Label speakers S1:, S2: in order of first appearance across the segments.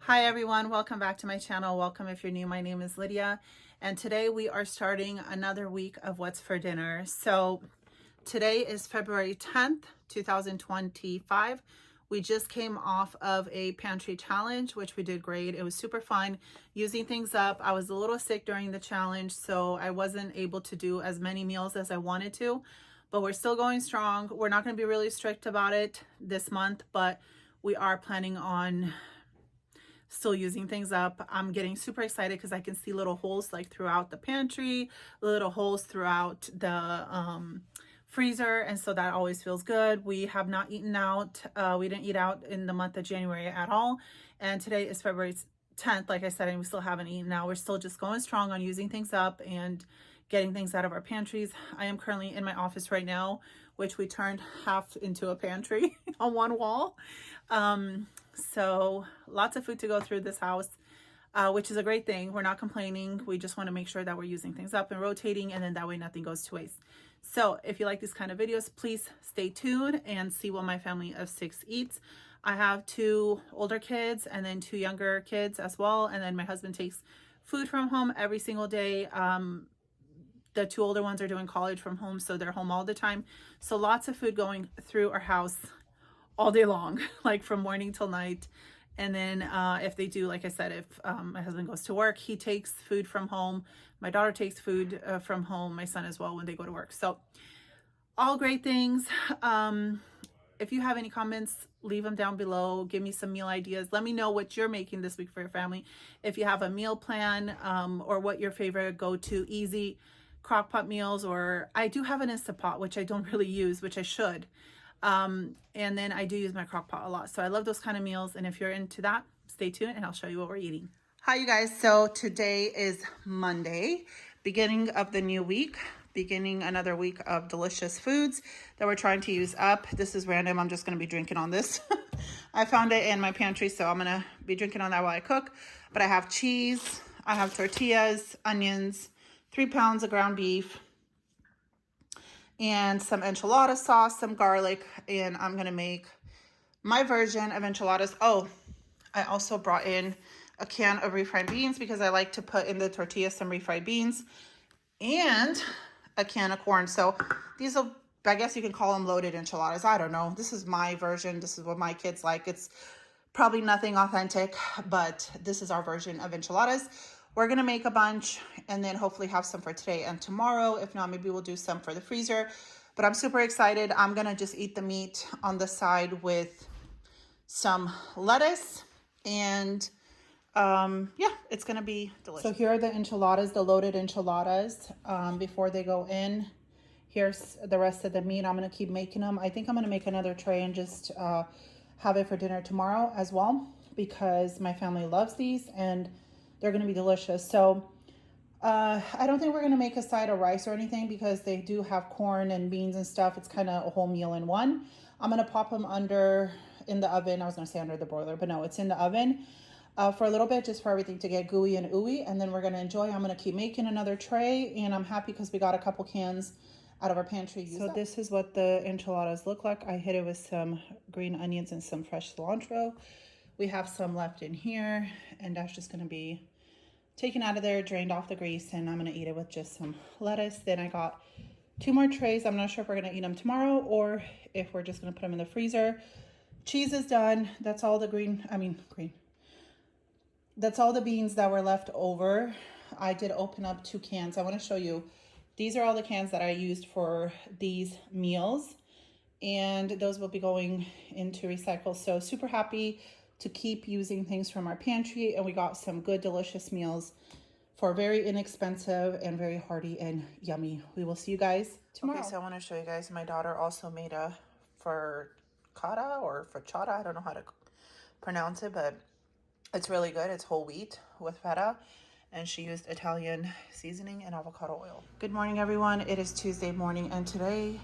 S1: Hi everyone, welcome back to my channel. Welcome if you're new. My name is Lydia, and today we are starting another week of What's for Dinner. So today is February 10th, 2025. We just came off of a pantry challenge, which we did great. It was super fun using things up. I was a little sick during the challenge, so I wasn't able to do as many meals as I wanted to, but we're still going strong. We're not going to be really strict about it this month, but we are planning on still using things up. I'm getting super excited because I can see little holes like throughout the pantry, little holes throughout the freezer, and so that always feels good. We have not eaten out. We didn't eat out in the month of January at all, and today is February 10th, like I said, and we still haven't eaten out. We're still just going strong on using things up and getting things out of our pantries. I am currently in my office right now, which we turned half into a pantry on one wall. So lots of food to go through this house, which is a great thing. We're not complaining. We just want to make sure that we're using things up and rotating, and then that way nothing goes to waste. So if you like these kind of videos, please stay tuned and see what my family of 6 eats. I have 2 older kids and then 2 younger kids as well. And then my husband takes food from home every single day. The 2 older ones are doing college from home, so they're home all the time. So lots of food going through our house all day long, like from morning till night. And then if they do, like I said, if my husband goes to work, he takes food from home. My daughter takes food from home, my son as well, when they go to work. So all great things. If you have any comments, leave them down below. Give me some meal ideas. Let me know what you're making this week for your family. If you have a meal plan, or what your favorite go-to easy crock pot meals, or I do have an Instant Pot, which I don't really use, which I should. And then I do use my crock pot a lot. So I love those kind of meals. And if you're into that, stay tuned and I'll show you what we're eating. Hi, you guys. So today is Monday, beginning of the new week, beginning another week of delicious foods that we're trying to use up. This is random. I'm just going to be drinking on this. I found it in my pantry, so I'm going to be drinking on that while I cook. But I have cheese, I have tortillas, onions, 3 pounds of ground beef, and some enchilada sauce, some garlic, and I'm gonna make my version of enchiladas. Oh, I also brought in a can of refried beans because I like to put in the tortilla some refried beans, and a can of corn. So these are, I guess you can call them loaded enchiladas. I don't know. This is my version. This is what my kids like. It's probably nothing authentic, but this is our version of enchiladas. We're going to make a bunch and then hopefully have some for today and tomorrow. If not, maybe we'll do some for the freezer. But I'm super excited. I'm going to just eat the meat on the side with some lettuce. And yeah, it's going to be delicious. So here are the enchiladas, the loaded enchiladas. Before they go in, here's the rest of the meat. I'm going to keep making them. I think I'm going to make another tray and just have it for dinner tomorrow as well, because my family loves these and they're going to be delicious. So I don't think we're going to make a side of rice or anything because they do have corn and beans and stuff. It's kind of a whole meal in one. I'm going to pop them in the oven. I was going to say under the broiler, but no, it's in the oven for a little bit, just for everything to get gooey and ooey. And then we're going to enjoy. I'm going to keep making another tray, and I'm happy because we got a couple cans out of our pantry. So this is what the enchiladas look like. I hit it with some green onions and some fresh cilantro. We have some left in here, and that's just going to be taken out of there, drained off the grease, and I'm going to eat it with just some lettuce. Then I got 2 more trays. I'm not sure if we're going to eat them tomorrow or if we're just going to put them in the freezer. Cheese is done. That's all the that's all the beans that were left over. I did open up 2 cans. I want to show you. These are all the cans that I used for these meals, and those will be going into recycle. So super happy to keep using things from our pantry, and we got some good delicious meals for very inexpensive and very hearty and yummy. We will see you guys tomorrow. Okay, so I want to show you guys, my daughter also made a frittata or frittata. I don't know how to pronounce it, but it's really good. It's whole wheat with feta, and she used Italian seasoning and avocado oil. Good morning, everyone. It is Tuesday morning, and today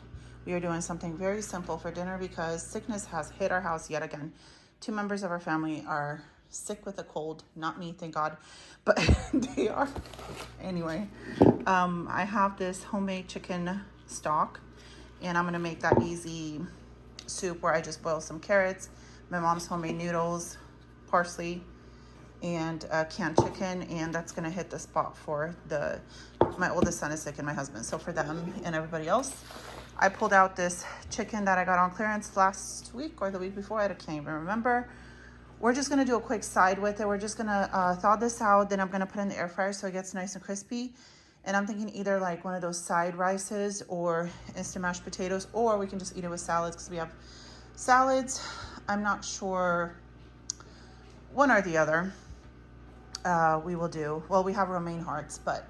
S1: we are doing something very simple for dinner because sickness has hit our house yet again. 2 members of our family are sick with a cold. Not me, thank God, but they are. Anyway, I have this homemade chicken stock, and I'm gonna make that easy soup where I just boil some carrots, my mom's homemade noodles, parsley, and canned chicken, and that's gonna hit the spot for my oldest son is sick and my husband. So for them and everybody else, I pulled out this chicken that I got on clearance last week or the week before. I can't even remember. We're just gonna do a quick side with it. We're just gonna thaw this out, then I'm gonna put it in the air fryer so it gets nice and crispy. And I'm thinking either like one of those side rices or instant mashed potatoes, or we can just eat it with salads because we have salads. I'm not sure, one or the other. We will do. Well, we have romaine hearts, but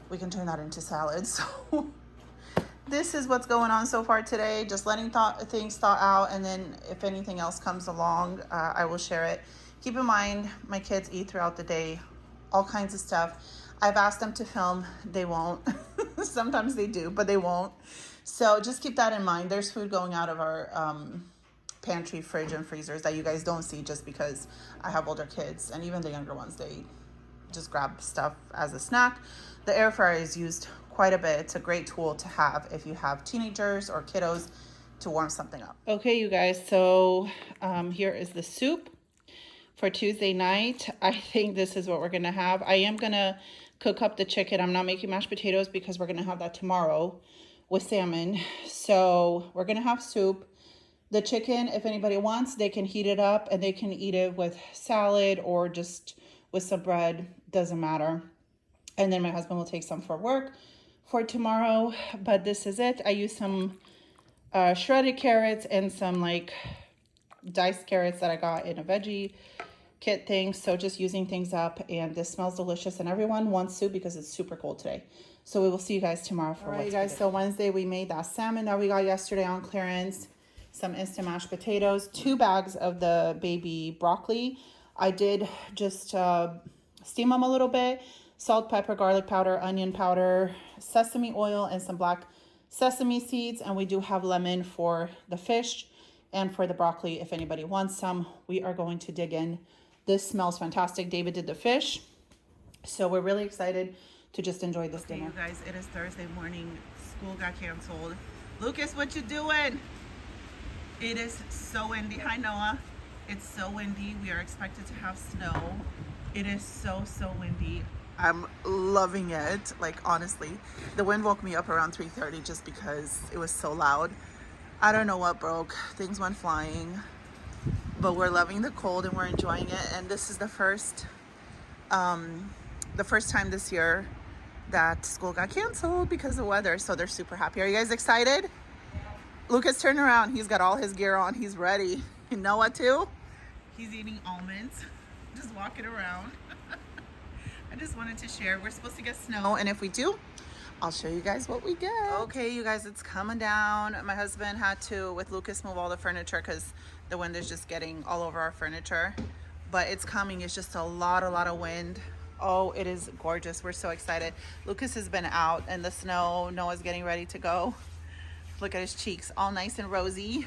S1: we can turn that into salads. So this is what's going on so far today. Just letting things thaw out, and then if anything else comes along, I will share it. Keep in mind, my kids eat throughout the day, all kinds of stuff. I've asked them to film. They won't. Sometimes they do, but they won't. So just keep that in mind. There's food going out of our pantry, fridge, and freezers that you guys don't see just because I have older kids, and even the younger ones, they just grab stuff as a snack. The air fryer is used quite a bit. It's a great tool to have if you have teenagers or kiddos to warm something up. Okay, you guys, so here is the soup for Tuesday night. I think this is what we're gonna have. I am gonna cook up the chicken. I'm not making mashed potatoes because we're gonna have that tomorrow with salmon. So we're gonna have soup. The chicken, if anybody wants, they can heat it up and they can eat it with salad or just with some bread, doesn't matter. And then my husband will take some for work for tomorrow, but this is it. I used some shredded carrots and some like diced carrots that I got in a veggie kit thing. So just using things up, and this smells delicious, and everyone wants soup because it's super cold today. So we will see you guys tomorrow for All right, guys, so Wednesday we made that salmon that we got yesterday on clearance, some instant mashed potatoes, 2 bags of the baby broccoli. I did just steam them a little bit, salt, pepper, garlic powder, onion powder, sesame oil, and some black sesame seeds. And we do have lemon for the fish and for the broccoli if anybody wants some. We are going to dig in. This smells fantastic. David did the fish, so we're really excited to just enjoy this dinner. You guys, it is Thursday morning. School got canceled. Lucas, what you doing? It is so windy. Hi, Noah. It's so windy. We are expected to have snow. It is so windy. I'm loving it. Like, honestly, the wind woke me up around 3:30 just because it was so loud. I don't know what broke. Things went flying, but we're loving the cold and we're enjoying it. And this is the first time this year that school got canceled because of weather. So they're super happy. Are you guys excited? Lucas, turn around. He's got all his gear on. He's ready. You know what too? He's eating almonds, just walking around. I just wanted to share. We're supposed to get snow, and if we do, I'll show you guys what we get. Okay, you guys, it's coming down. My husband had to, with Lucas, move all the furniture because the wind is just getting all over our furniture. But it's coming. It's just a lot of wind. Oh, it is gorgeous. We're so excited. Lucas has been out in the snow. Noah's getting ready to go. Look at his cheeks, all nice and rosy.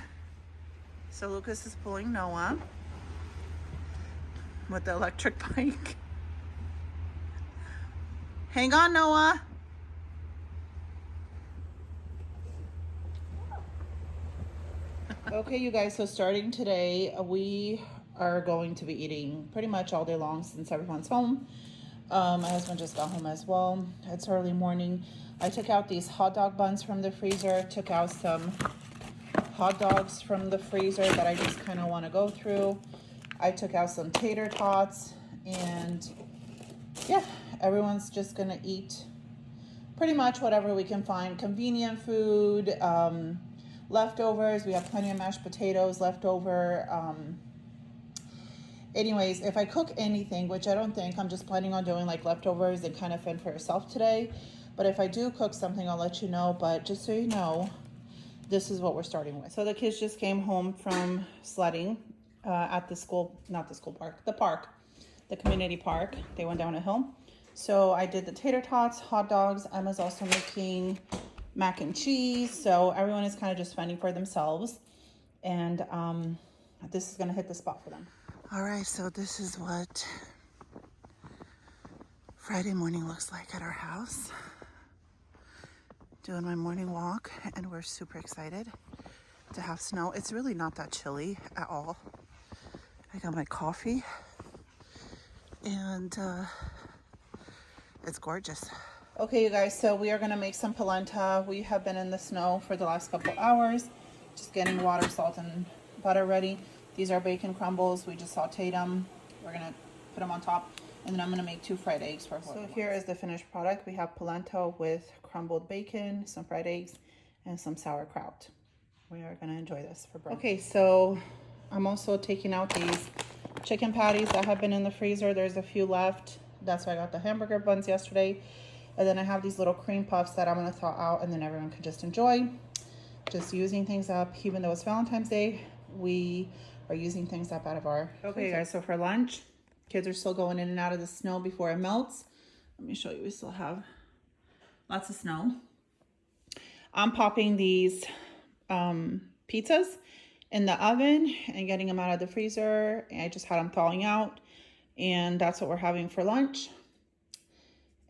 S1: So Lucas is pulling Noah with the electric bike. Hang on, Noah. Okay, you guys, so starting today, we are going to be eating pretty much all day long since everyone's home. My husband just got home as well. It's early morning. I took out these hot dog buns from the freezer, took out some hot dogs from the freezer that I just kind of want to go through. I took out some tater tots, and yeah, everyone's just gonna eat pretty much whatever we can find. Convenient food, leftovers. We have plenty of mashed potatoes left over. Anyways, if I cook anything, which I don't think, I'm just planning on doing like leftovers and kind of fend for yourself today. But if I do cook something, I'll let you know. But just so you know, this is what we're starting with. So the kids just came home from sledding at the school, not the school park, the community park. They went down a hill. So I did the tater tots, hot dogs. Emma's also making mac and cheese. So everyone is kind of just fending for themselves. And this is going to hit the spot for them. All right, so this is what Friday morning looks like at our house. Doing my morning walk, and we're super excited to have snow. It's really not that chilly at all. I got my coffee, And it's gorgeous. Okay, you guys, so we are gonna make some polenta. We have been in the snow for the last couple hours, just getting water, salt, and butter ready. These are bacon crumbles. We just sauteed them. We're gonna put them on top, and then I'm gonna make 2 fried eggs for whoever. So here is the finished product. We have polenta with crumbled bacon, some fried eggs, and some sauerkraut. We are gonna enjoy this for breakfast. Okay, so I'm also taking out these chicken patties that have been in the freezer. There's a few left. That's why I got the hamburger buns yesterday. And then I have these little cream puffs that I'm gonna thaw out and then everyone can just enjoy. Just using things up, even though it's Valentine's Day, we are using things up out of our Okay guys, so for lunch, kids are still going in and out of the snow before it melts. Let me show you, we still have lots of snow. I'm popping these pizzas in the oven and getting them out of the freezer. I just had them thawing out, and that's what we're having for lunch.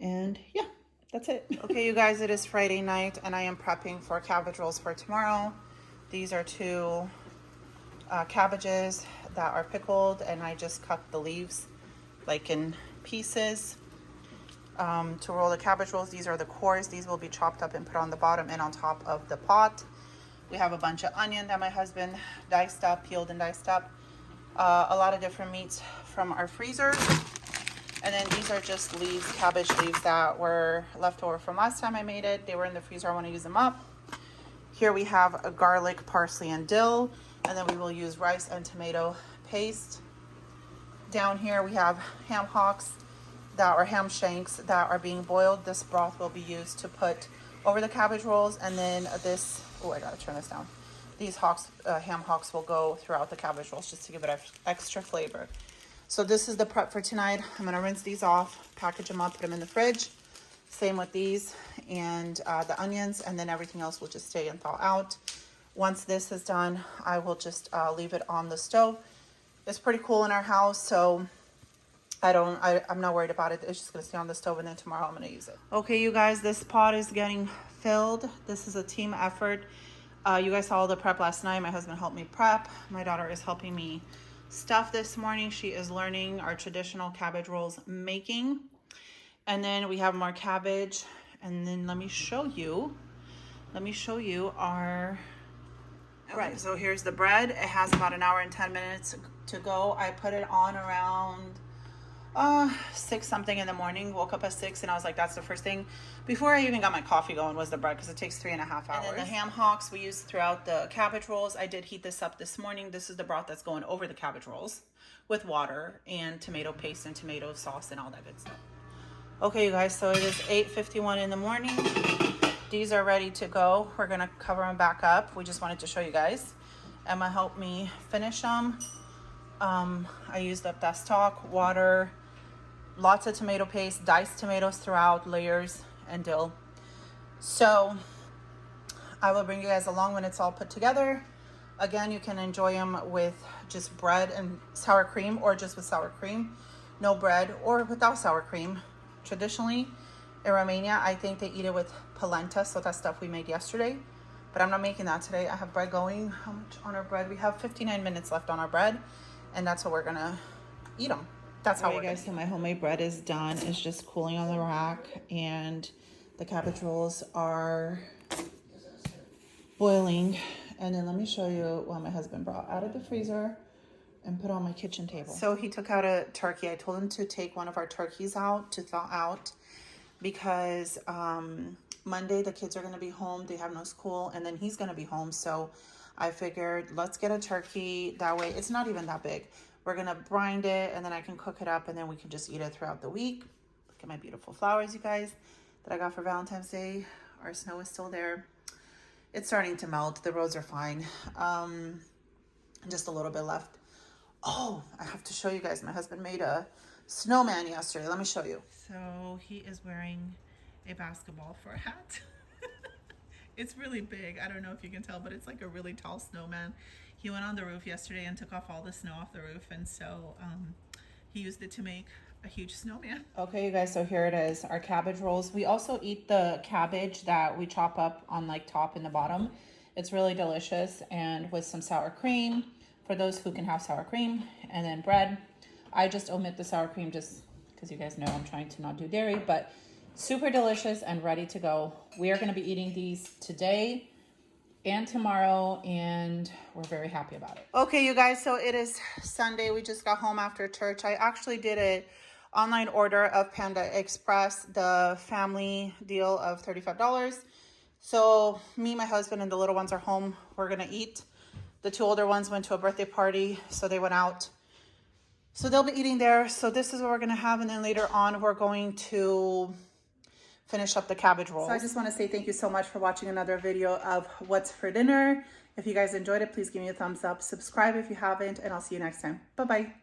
S1: And yeah, that's it. Okay, you guys, it is Friday night, and I am prepping for cabbage rolls for tomorrow. These are 2 cabbages that are pickled, and I just cut the leaves like in pieces to roll the cabbage rolls. These are the cores. These will be chopped up and put on the bottom and on top of the pot. We have a bunch of onion that my husband diced up, peeled and diced up. A lot of different meats from our freezer. And then these are just leaves, cabbage leaves that were left over from last time I made it. They were in the freezer, I want to use them up. Here we have a garlic, parsley, and dill. And then we will use rice and tomato paste. Down here we have ham hocks that are ham shanks that are being boiled. This broth will be used to put over the cabbage rolls. And then this, oh, I gotta turn this down. These ham hocks will go throughout the cabbage rolls just to give it extra flavor. So this is the prep for tonight. I'm gonna rinse these off, package them up, put them in the fridge. Same with these and the onions, and then everything else will just stay and thaw out. Once this is done, I will just leave it on the stove. It's pretty cool in our house, so I'm not worried about it. It's just gonna stay on the stove, and then tomorrow I'm gonna use it. Okay, you guys, this pot is getting filled. This is a team effort. You guys saw all the prep last night. My husband helped me prep. My daughter is helping me stuff this morning. She is learning our traditional cabbage rolls making. And then we have more cabbage. And then let me show you our bread. So here's the bread. It has about 1 hour and 10 minutes to go. I put it on around 6 something in the morning. Woke up at 6 and I was like, that's the first thing before I even got my coffee going was the bread, because it takes 3.5 hours. And then the ham hocks we use throughout the cabbage rolls. I did heat this up this morning. This is the broth that's going over the cabbage rolls with water and tomato paste and tomato sauce and all that good stuff. Okay, you guys, so it is 8:51 in the morning. These are ready to go. We're gonna cover them back up. We just wanted to show you guys. Emma helped me finish them. I used up that stock, water, lots of tomato paste, diced tomatoes throughout, layers, and dill. So I will bring you guys along when it's all put together. Again, you can enjoy them with just bread and sour cream, or just with sour cream, no bread, or without sour cream. Traditionally in Romania, I think they eat it with polenta, so that's stuff we made yesterday, but I'm not making that today. I have bread going. How much on our bread? We have 59 minutes left on our bread, and that's what we're gonna eat them. That's how we're guys. So my homemade bread is done. It's just cooling on the rack, and the cabbage rolls are boiling. And then let me show you what my husband brought out of the freezer and put on my kitchen table. So he took out a turkey. I told him to take one of our turkeys out to thaw out, because Monday the kids are gonna be home. They have no school, and then he's gonna be home. So I figured, let's get a turkey. That way it's not even that big. We're gonna brine it, and then I can cook it up, and then we can just eat it throughout the week. Look at my beautiful flowers, you guys, that I got for Valentine's Day. Our snow is still there. It's starting to melt. The roads are fine. Just a little bit left. Oh, I have to show you guys. My husband made a snowman yesterday. Let me show you. So he is wearing a basketball for a hat. It's really big. I don't know if you can tell, but it's like a really tall snowman. He went on the roof yesterday and took off all the snow off the roof, and so he used it to make a huge snowman. Okay, you guys, so here it is, our cabbage rolls. We also eat the cabbage that we chop up on like top and the bottom. It's really delicious, and with some sour cream for those who can have sour cream, and then bread. I just omit the sour cream just because you guys know I'm trying to not do dairy, but super delicious and ready to go. We are going to be eating these today and tomorrow, and we're very happy about it. Okay, you guys, so it is Sunday. We just got home after church. I actually did an online order of Panda Express, the family deal of $35. So me, my husband, and the little ones are home. We're gonna eat. The two older ones went to a birthday party, so they went out. So they'll be eating there. So this is what we're gonna have, and then later on we're going to finish up the cabbage rolls. So I just want to say thank you so much for watching another video of What's for Dinner. If you guys enjoyed it, please give me a thumbs up. Subscribe if you haven't, and I'll see you next time. Bye-bye.